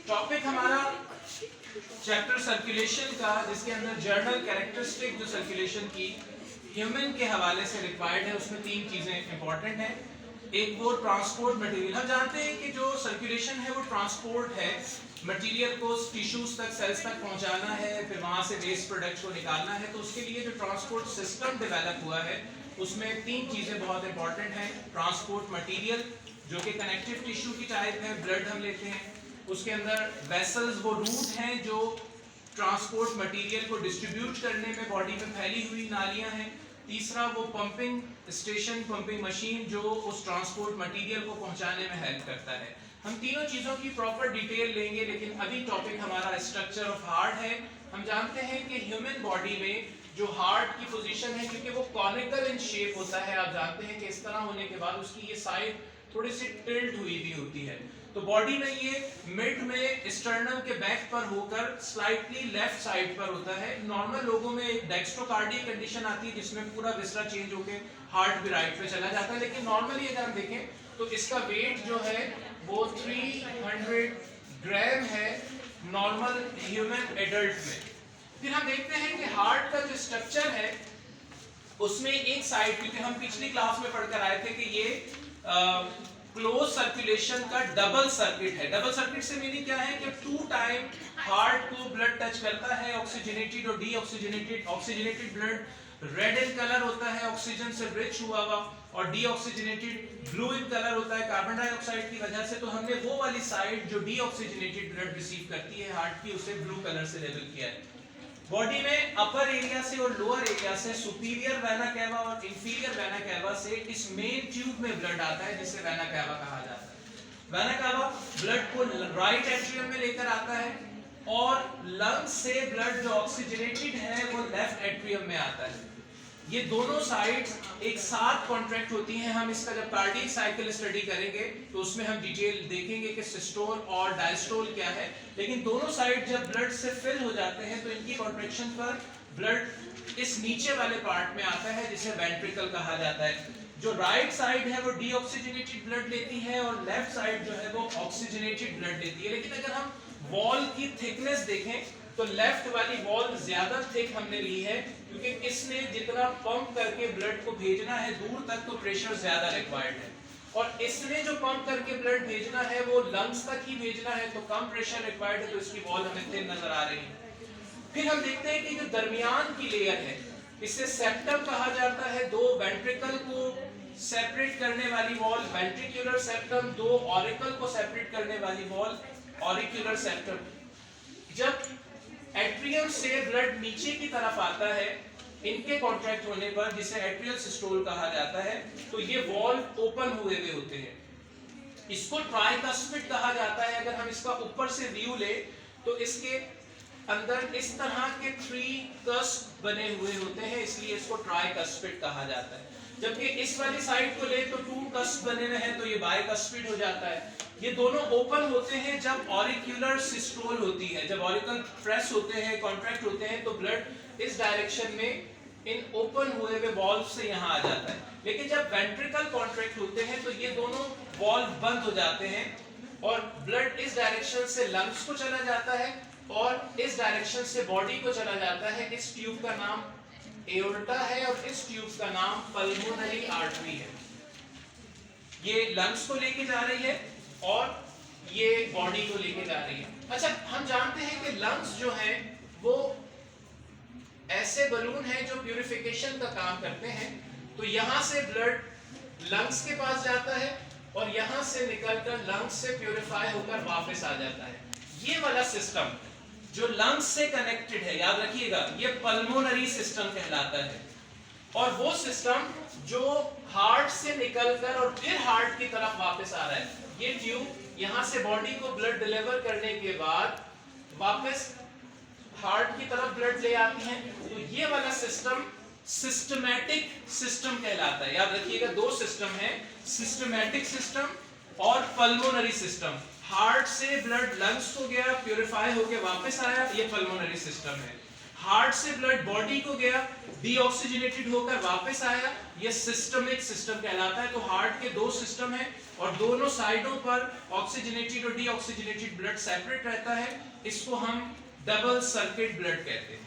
Topic हमारा chapter circulation का, जिसके अंदर जर्नल कैरेक्टरिस्टिक जो सर्कुलेशन की ह्यूमन के हवाले से रिक्वायर्ड है, उसमें तीन चीजें इंपॉर्टेंट हैं। एक वो ट्रांसपोर्ट मटेरियल, हम जानते हैं कि जो सर्कुलेशन है वो ट्रांसपोर्ट है, मटेरियल को टिश्यूज तक, सेल्स तक पहुंचाना है, फिर वहां से वेस्ट प्रोडक्ट्स को निकालना है। तो उसके लिए जो ट्रांसपोर्ट सिस्टम डेवलप हुआ है उसमें तीन चीजें बहुत इंपॉर्टेंट हैं। ट्रांसपोर्ट मटेरियल जो कि कनेक्टिव टिश्यू की टाइप है, ब्लड हम लेते हैं, उसके अंदर वेसल्स वो रूट हैं जो ट्रांसपोर्ट मटेरियल को डिस्ट्रीब्यूट करने में बॉडी में फैली हुई नालियां हैं। तीसरा वो पंपिंग स्टेशन, पंपिंग मशीन जो उस ट्रांसपोर्ट मटेरियल को पहुंचाने में हेल्प करता है। हम तीनों चीजों की प्रॉपर डिटेल लेंगे, लेकिन अभी टॉपिक हमारा स्ट्रक्चर ऑफ हार्ट है। हम जानते हैं कि ह्यूमन बॉडी में जो हार्ट की पोजीशन है, क्योंकि वो कॉनिकल इन शेप होता है, आप जानते हैं कि इस तरह होने के बाद उसकी ये साइड थोड़ी सी टिल्ट हुई भी होती है। तो बॉडी में ये मिड में स्टर्नम के बैक पर होकर स्लाइटली लेफ्ट साइड पर होता है। नॉर्मल लोगों में एक डेक्स्ट्रोकार्डिक कंडीशन आती है जिसमें पूरा विसरा चेंज होकर हार्ट भी राइट पे चला जाता है, लेकिन नॉर्मली अगर हम देखें तो इसका वेट जो है वो 300 ग्राम है नॉर्मल ह्यूमन एडल्ट में। फिर हम देखते हैं कि हार्ट का जो स्ट्रक्चर है उसमें एक साइड, क्योंकि हम पिछली क्लास में पढ़कर आए थे कि ये क्लोज सर्कुलेशन का डबल सर्किट है। डबल सर्किट से मीनिंग क्या है कि 2 टाइम हार्ट को ब्लड टच करता है, ऑक्सीजनेटेड और deoxygenated. Oxygenated blood red in colour होता है, ऑक्सीजन से रिच हुआ हुआ, और डीऑक्सीजनेटेड ब्लू इन कलर होता है कार्बन डाइऑक्साइड की वजह से। तो हमने वो वाली साइड जो डीऑक्सीजनेटेड ब्लड रिसीव करती है हार्ट की, उसे ब्लू कलर से लेबल किया है। बॉडी में अपर एरिया से और लोअर एरिया से, सुपीरियर वेना कैवा और इंफीरियर वेना कैवा से इस मेन ट्यूब में ब्लड आता है, जिसे वेना कैवा कहा जाता है। वेना कैवा ब्लड को राइट एट्रियम में लेकर आता है, और लंग्स से ब्लड जो ऑक्सीजनेटेड है वो लेफ्ट एट्रियम में आता है। ये दोनों साइड्स एक साथ कॉन्ट्रैक्ट होती हैं। हम इसका जब कार्डियक साइकिल स्टडी करेंगे तो उसमें हम डिटेल देखेंगे कि सिस्टोल और डायस्टोल क्या है। लेकिन दोनों साइड जब ब्लड से फिल हो जाते हैं तो इनकी कॉन्ट्रैक्शन पर ब्लड इस नीचे वाले पार्ट में आता है जिसे वेंट्रिकल कहा जाता है। जो राइट साइड है वो डीऑक्सीजनेटेड ब्लड लेती है और लेफ्ट साइड जो है वो ऑक्सीजनेटेड ब्लड लेती है। लेकिन अगर हम वॉल की थिकनेस देखें तो लेफ्ट वाली वॉल ज्यादा थिक हमने ली है, क्योंकि इसने जितना पंप करके ब्लड को भेजना है दूर तक तो प्रेशर ज्यादा रिक्वायर्ड है, और इसने जो पंप करके ब्लड भेजना है वो लंग्स तक ही भेजना है, तो कम प्रेशर रिक्वायर्ड है, तो इसकी वॉल हमें थिन नजर आ रही है। फिर हम देखते हैं कि जो दरमियान की लेयर है इसे सेप्टम कहा जाता है। दो वेंट्रिकल को सेपरेट करने वाली वॉल वेंट्रिकुलर सेप्टम, दो ऑरिकल को सेपरेट करने वाली वॉल ऑरिकुलर सेप्टम। जब एट्रियम से ब्लड नीचे की तरफ आता है इनके कॉन्ट्रैक्ट होने पर, जिसे एट्रियल सिस्टोल कहा जाता है, तो ये वॉल ओपन हुए हुए होते हैं। इसको ट्राइकस्पिड कहा जाता है। अगर हम इसका ऊपर से व्यू ले तो इसके अंदर इस तरह के 3 कस्प बने हुए होते हैं, इसलिए इसको ट्राइकस्पिड कहा जाता है। जबकि इस वाली साइड को ले तो 2 कस्प बने हुए हैं, तो ये बाइकस्पिड हो जाता है। ये दोनों ओपन होते हैं जब ऑरिक्यूलर सिस्टोल होती है। जब ऑरिकल प्रेस होते हैं, कॉन्ट्रैक्ट होते हैं, तो ब्लड इस डायरेक्शन में इन ओपन हुए हुए वॉल्व से यहाँ आ जाता है। लेकिन जब वेंट्रिकल कॉन्ट्रैक्ट होते हैं तो ये दोनों वॉल्व बंद हो जाते हैं और ब्लड इस डायरेक्शन से लंग्स को चला जाता है और इस डायरेक्शन से बॉडी को चला जाता है। इस ट्यूब का नाम एओर्टा है और इस ट्यूब का नाम पल्मोनरी आर्टरी है। ये लंग्स को लेके जा रही है और ये बॉडी को लेके जा रही है। अच्छा, हम जानते हैं कि लंग्स जो है वो ऐसे बलून हैं जो प्यूरिफिकेशन का काम करते हैं। तो यहां से ब्लड लंग्स के पास जाता है और यहां से निकलकर लंग्स से प्यूरिफाई होकर वापस आ जाता है। ये वाला सिस्टम जो लंग्स से कनेक्टेड है, याद रखिएगा, ये पल्मोनरी सिस्टम कहलाता है। और वो सिस्टम जो हार्ट से निकलकर और फिर हार्ट की तरफ वापस आ रहा है। ये ट्यूब यहां से बॉडी को ब्लड डिलीवर करने के बाद वापस हार्ट की तरफ ब्लड ले आती है। तो ये वाला सिस्टम सिस्टमैटिक सिस्टम कहलाता है। याद रखिएगा, 2 सिस्टम है, सिस्टमैटिक सिस्टम और पल्मोनरी सिस्टम। हार्ट से ब्लड लंग्स को गया, प्यूरिफाई होकर वापस आया, ये पल्मोनरी सिस्टम है। हार्ट से ब्लड बॉडी को गया, डीऑक्सीजनेटेड होकर वापस आया, ये सिस्टमिक सिस्टम कहलाता है। तो हार्ट के दो सिस्टम है और दोनों साइडों पर ऑक्सीजनेटेड और डीऑक्सीजनेटेड ब्लड सेपरेट रहता है, इसको हम डबल सर्किट ब्लड कहते हैं।